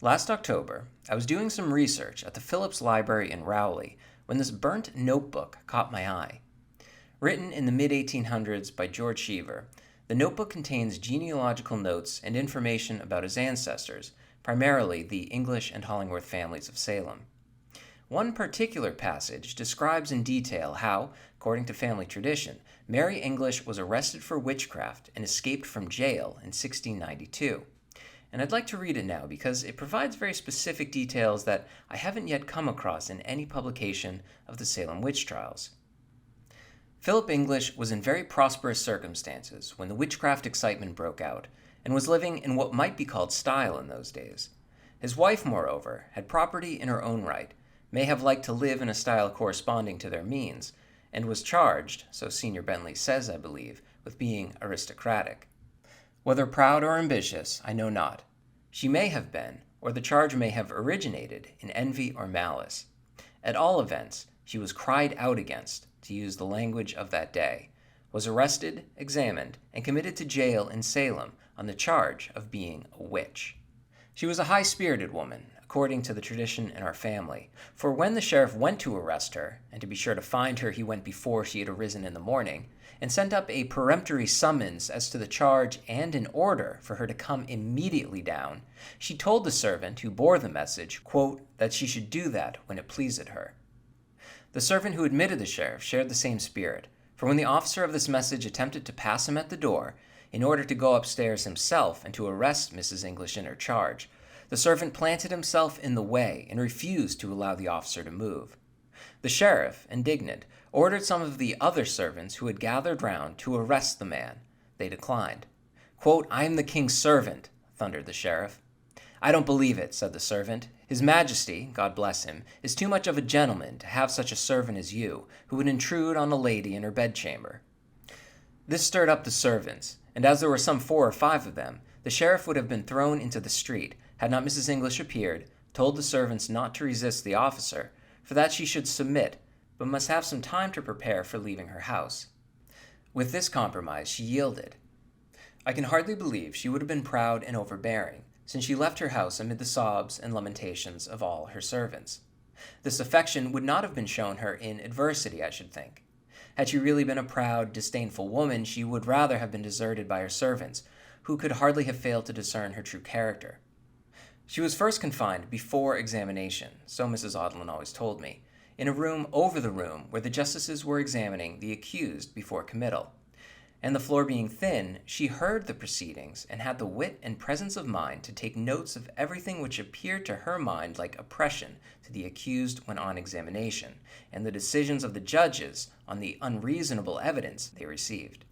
Last October, I was doing some research at the Phillips Library in Rowley when this burnt notebook caught my eye. Written in the mid 1800s by George Cheever, the notebook contains genealogical notes and information about his ancestors, primarily the English and Hollingworth families of Salem. One particular passage describes in detail how, according to family tradition, Mary English was arrested for witchcraft and escaped from jail in 1692. And I'd like to read it now because it provides very specific details that I haven't yet come across in any publication of the Salem witch trials. Philip English was in very prosperous circumstances when the witchcraft excitement broke out, and was living in what might be called style in those days. His wife, moreover, had property in her own right, may have liked to live in a style corresponding to their means, and was charged, so Senior Bentley says, I believe, with being aristocratic. Whether proud or ambitious, I know not. She may have been, or the charge may have originated in envy or malice. At all events, she was cried out against, to use the language of that day, was arrested, examined, and committed to jail in Salem on the charge of being a witch. She was a high-spirited woman, according to the tradition in our family, for when the sheriff went to arrest her, and to be sure to find her he went before she had arisen in the morning, and sent up a peremptory summons as to the charge and an order for her to come immediately down, she told the servant who bore the message, quote, that she should do that when it pleased her. The servant who admitted the sheriff shared the same spirit, for when the officer of this message attempted to pass him at the door, in order to go upstairs himself and to arrest Mrs. English in her charge, the servant planted himself in the way and refused to allow the officer to move. The sheriff, indignant, ordered some of the other servants who had gathered round to arrest the man. They declined. Quote, I am the king's servant, thundered the sheriff. I don't believe it, said the servant. His Majesty, God bless him, is too much of a gentleman to have such a servant as you, who would intrude on a lady in her bedchamber. This stirred up the servants, and as there were some 4 or 5 of them, the sheriff would have been thrown into the street, had not Mrs. English appeared, told the servants not to resist the officer, for that she should submit, but must have some time to prepare for leaving her house. With this compromise, she yielded. I can hardly believe she would have been proud and overbearing, since she left her house amid the sobs and lamentations of all her servants. This affection would not have been shown her in adversity, I should think. Had she really been a proud, disdainful woman, she would rather have been deserted by her servants, who could hardly have failed to discern her true character. She was first confined before examination, so Mrs. Audlin always told me, in a room over the room where the justices were examining the accused before committal. And the floor being thin, she heard the proceedings and had the wit and presence of mind to take notes of everything which appeared to her mind like oppression to the accused when on examination, and the decisions of the judges on the unreasonable evidence they received.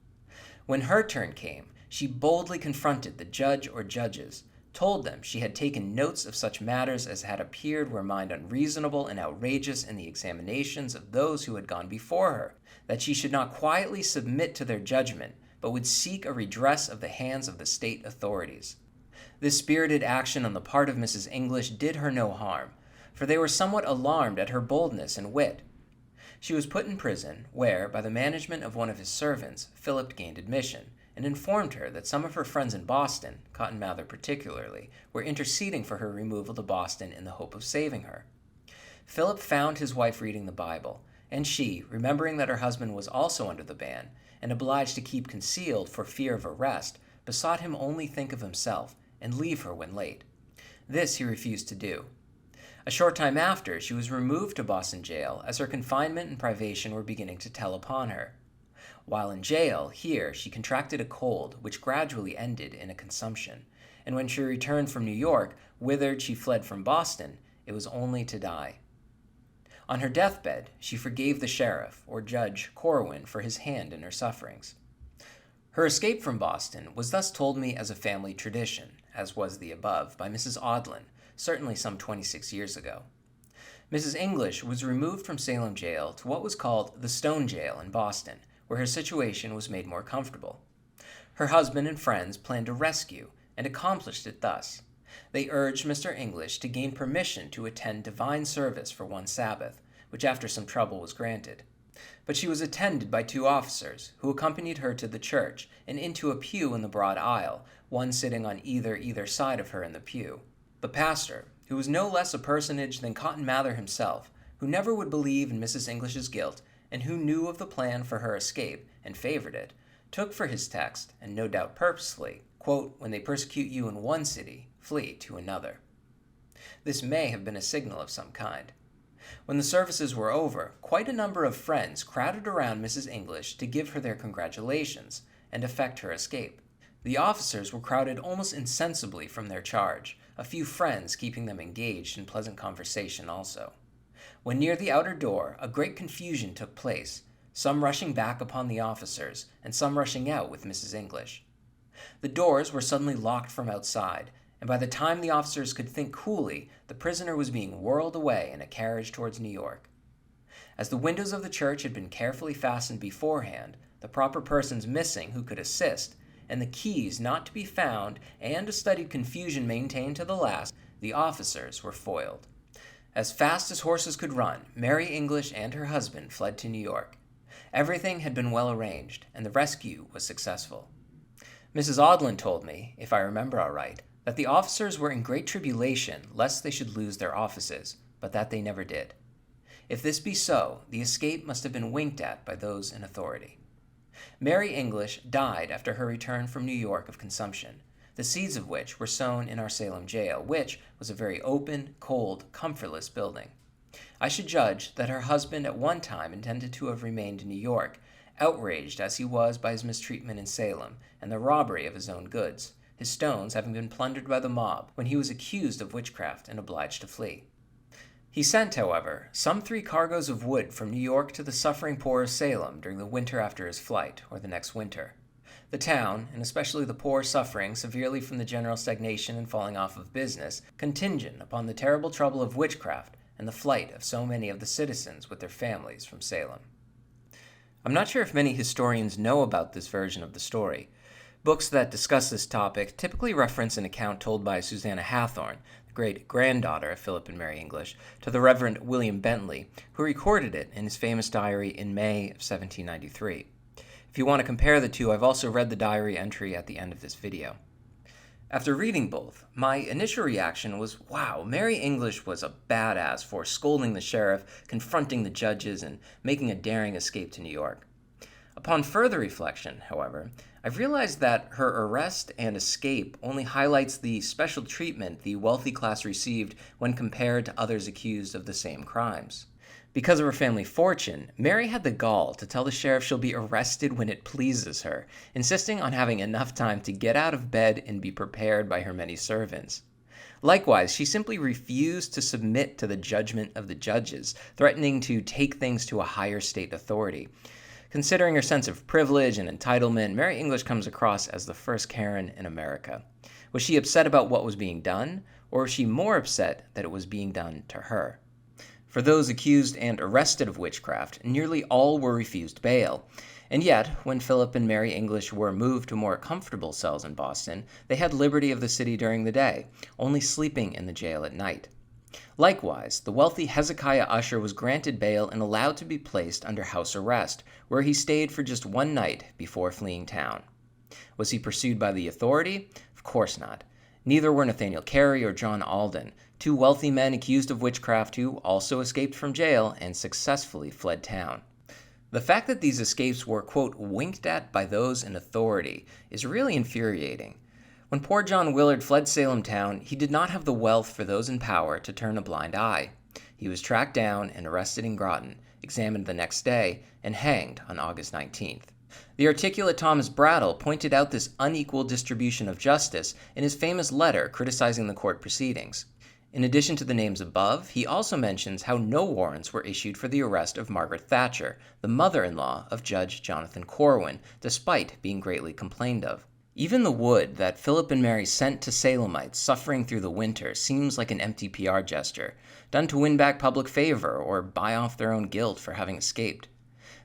When her turn came, she boldly confronted the judge or judges, told them she had taken notes of such matters as had appeared were mind unreasonable and outrageous in the examinations of those who had gone before her, that she should not quietly submit to their judgment, but would seek a redress of the hands of the state authorities. This spirited action on the part of Mrs. English did her no harm, for they were somewhat alarmed at her boldness and wit. She was put in prison, where, by the management of one of his servants, Philip gained admission, and informed her that some of her friends in Boston, Cotton Mather particularly, were interceding for her removal to Boston in the hope of saving her. Philip found his wife reading the Bible, and she, remembering that her husband was also under the ban, and obliged to keep concealed for fear of arrest, besought him only think of himself, and leave her when late. This he refused to do. A short time after, she was removed to Boston jail, as her confinement and privation were beginning to tell upon her. While in jail, here, she contracted a cold, which gradually ended in a consumption, and when she returned from New York, whither she fled from Boston, it was only to die. On her deathbed, she forgave the sheriff, or Judge Corwin, for his hand in her sufferings. Her escape from Boston was thus told me as a family tradition, as was the above, by Mrs. Audlin, certainly some 26 years ago. Mrs. English was removed from Salem jail to what was called the Stone Jail in Boston, where her situation was made more comfortable. Her husband and friends planned a rescue, and accomplished it thus. They urged Mr. English to gain permission to attend divine service for one Sabbath, which after some trouble was granted. But she was attended by 2 officers, who accompanied her to the church and into a pew in the broad aisle, one sitting on either side of her in the pew. The pastor, who was no less a personage than Cotton Mather himself, who never would believe in Mrs. English's guilt, and who knew of the plan for her escape and favored it, took for his text, and no doubt purposely, quote, "When they persecute you in one city, flee to another." This may have been a signal of some kind. When the services were over, quite a number of friends crowded around Mrs. English to give her their congratulations and effect her escape. The officers were crowded almost insensibly from their charge, a few friends keeping them engaged in pleasant conversation also. When near the outer door, a great confusion took place, some rushing back upon the officers, and some rushing out with Mrs. English. The doors were suddenly locked from outside, and by the time the officers could think coolly, the prisoner was being whirled away in a carriage towards New York. As the windows of the church had been carefully fastened beforehand, the proper persons missing who could assist, and the keys not to be found, and a studied confusion maintained to the last, the officers were foiled. As fast as horses could run, Mary English and her husband fled to New York. Everything had been well arranged, and the rescue was successful. Mrs. Audlin told me, if I remember aright, that the officers were in great tribulation lest they should lose their offices, but that they never did. If this be so, the escape must have been winked at by those in authority. Mary English died after her return from New York of consumption, the seeds of which were sown in our Salem jail, which was a very open, cold, comfortless building. I should judge that her husband at one time intended to have remained in New York, outraged as he was by his mistreatment in Salem and the robbery of his own goods, his stones having been plundered by the mob when he was accused of witchcraft and obliged to flee. He sent, however, some 3 cargoes of wood from New York to the suffering poor of Salem during the winter after his flight, or the next winter. The town, and especially the poor suffering severely from the general stagnation and falling off of business, contingent upon the terrible trouble of witchcraft and the flight of so many of the citizens with their families from Salem. I'm not sure if many historians know about this version of the story. Books that discuss this topic typically reference an account told by Susanna Hathorne, the great-granddaughter of Philip and Mary English, to the Reverend William Bentley, who recorded it in his famous diary in May of 1793. If you want to compare the two, I've also read the diary entry at the end of this video. After reading both, my initial reaction was, wow, Mary English was a badass for scolding the sheriff, confronting the judges, and making a daring escape to New York. Upon further reflection, however, I've realized that her arrest and escape only highlights the special treatment the wealthy class received when compared to others accused of the same crimes. Because of her family fortune, Mary had the gall to tell the sheriff she'll be arrested when it pleases her, insisting on having enough time to get out of bed and be prepared by her many servants. Likewise, she simply refused to submit to the judgment of the judges, threatening to take things to a higher state authority. Considering her sense of privilege and entitlement, Mary English comes across as the first Karen in America. Was she upset about what was being done, or was she more upset that it was being done to her? For those accused and arrested of witchcraft, nearly all were refused bail. And yet, when Philip and Mary English were moved to more comfortable cells in Boston, they had liberty of the city during the day, only sleeping in the jail at night. Likewise, the wealthy Hezekiah Usher was granted bail and allowed to be placed under house arrest, where he stayed for just one night before fleeing town. Was he pursued by the authority? Of course not. Neither were Nathaniel Carey or John Alden, 2 wealthy men accused of witchcraft who also escaped from jail and successfully fled town. The fact that these escapes were, quote, winked at by those in authority is really infuriating. When poor John Willard fled Salem town, he did not have the wealth for those in power to turn a blind eye. He was tracked down and arrested in Groton, examined the next day, and hanged on August 19th. The articulate Thomas Brattle pointed out this unequal distribution of justice in his famous letter criticizing the court proceedings. In addition to the names above, he also mentions how no warrants were issued for the arrest of Margaret Thatcher, the mother-in-law of Judge Jonathan Corwin, despite being greatly complained of. Even the wood that Philip and Mary sent to Salemites suffering through the winter seems like an empty PR gesture, done to win back public favor or buy off their own guilt for having escaped.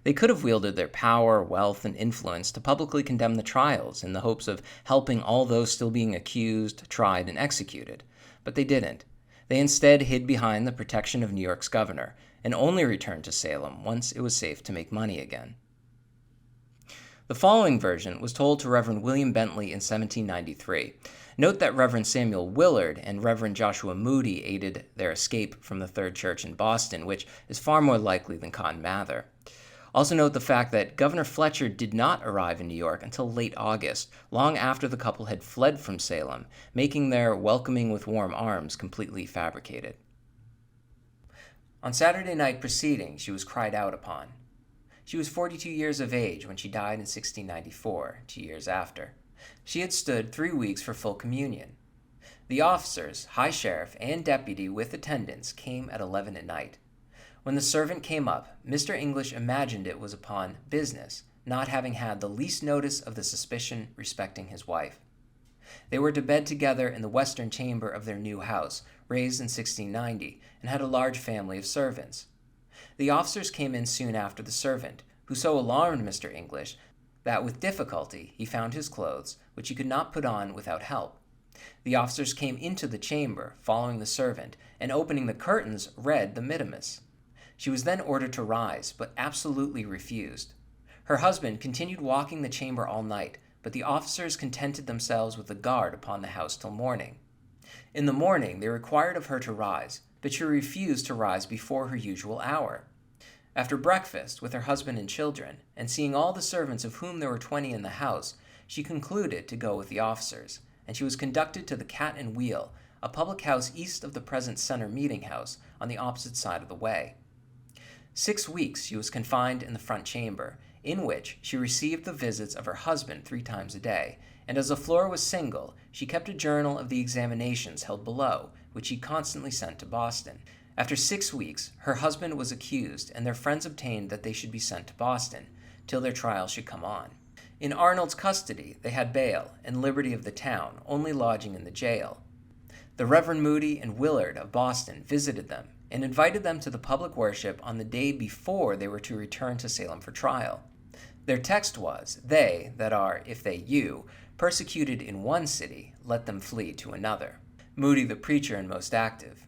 They could have wielded their power, wealth, and influence to publicly condemn the trials in the hopes of helping all those still being accused, tried, and executed. But they didn't. They instead hid behind the protection of New York's governor, and only returned to Salem once it was safe to make money again. The following version was told to Reverend William Bentley in 1793. Note that Reverend Samuel Willard and Reverend Joshua Moody aided their escape from the Third Church in Boston, which is far more likely than Cotton Mather. Also note the fact that Governor Fletcher did not arrive in New York until late August, long after the couple had fled from Salem, making their welcoming with warm arms completely fabricated. On Saturday night preceding, she was cried out upon. She was 42 years of age when she died in 1694, 2 years after. She had stood 3 weeks for full communion. The officers, high sheriff, and deputy with attendants came at 11 at night. When the servant came up, Mr. English imagined it was upon business, not having had the least notice of the suspicion respecting his wife. They were to bed together in the western chamber of their new house, raised in 1690, and had a large family of servants. The officers came in soon after the servant, who so alarmed Mr. English that with difficulty he found his clothes, which he could not put on without help. The officers came into the chamber, following the servant, and opening the curtains, read the mittimus. She was then ordered to rise, but absolutely refused. Her husband continued walking the chamber all night, but the officers contented themselves with a guard upon the house till morning. In the morning they required of her to rise, but she refused to rise before her usual hour. After breakfast with her husband and children, and seeing all the servants, of whom there were 20 in the house, she concluded to go with the officers, and she was conducted to the Cat and Wheel, a public house east of the present Center Meeting House, on the opposite side of the way. 6 weeks she was confined in the front chamber, in which she received the visits of her husband 3 times a day, and as the floor was single, she kept a journal of the examinations held below, which she constantly sent to Boston. After 6 weeks, her husband was accused, and their friends obtained that they should be sent to Boston, till their trial should come on. In Arnold's custody, they had bail and liberty of the town, only lodging in the jail. The Reverend Moody and Willard of Boston visited them, and invited them to the public worship on the day before they were to return to Salem for trial. Their text was, "They that are, if they you, persecuted in one city, let them flee to another." Moody the preacher and most active.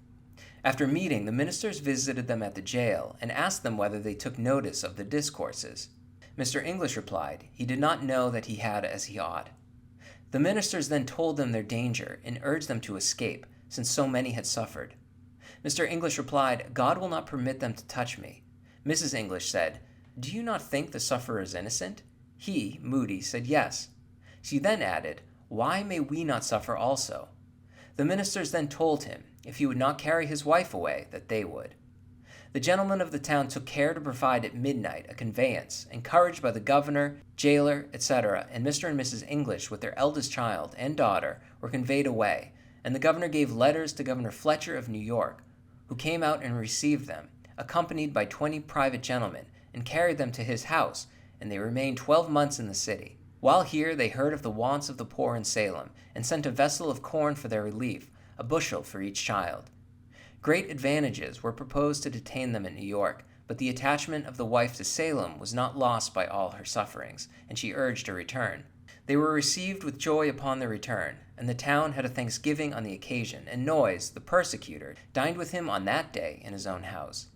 After meeting, the ministers visited them at the jail, and asked them whether they took notice of the discourses. Mr. English replied, he did not know that he had as he ought. The ministers then told them their danger, and urged them to escape, since so many had suffered. Mr. English replied, "God will not permit them to touch me." Mrs. English said, "Do you not think the sufferer is innocent?" He, Moody, said yes. She then added, "Why may we not suffer also?" The ministers then told him, if he would not carry his wife away, that they would. The gentlemen of the town took care to provide at midnight a conveyance, encouraged by the governor, jailer, etc., and Mr. and Mrs. English with their eldest child and daughter were conveyed away, and the governor gave letters to Governor Fletcher of New York, who came out and received them, accompanied by 20 private gentlemen, and carried them to his house, and they remained 12 months in the city. While here they heard of the wants of the poor in Salem, and sent a vessel of corn for their relief, a bushel for each child. Great advantages were proposed to detain them in New York, but the attachment of the wife to Salem was not lost by all her sufferings, and she urged a return. They were received with joy upon their return, and the town had a thanksgiving on the occasion, and Noyes, the persecutor, dined with him on that day in his own house.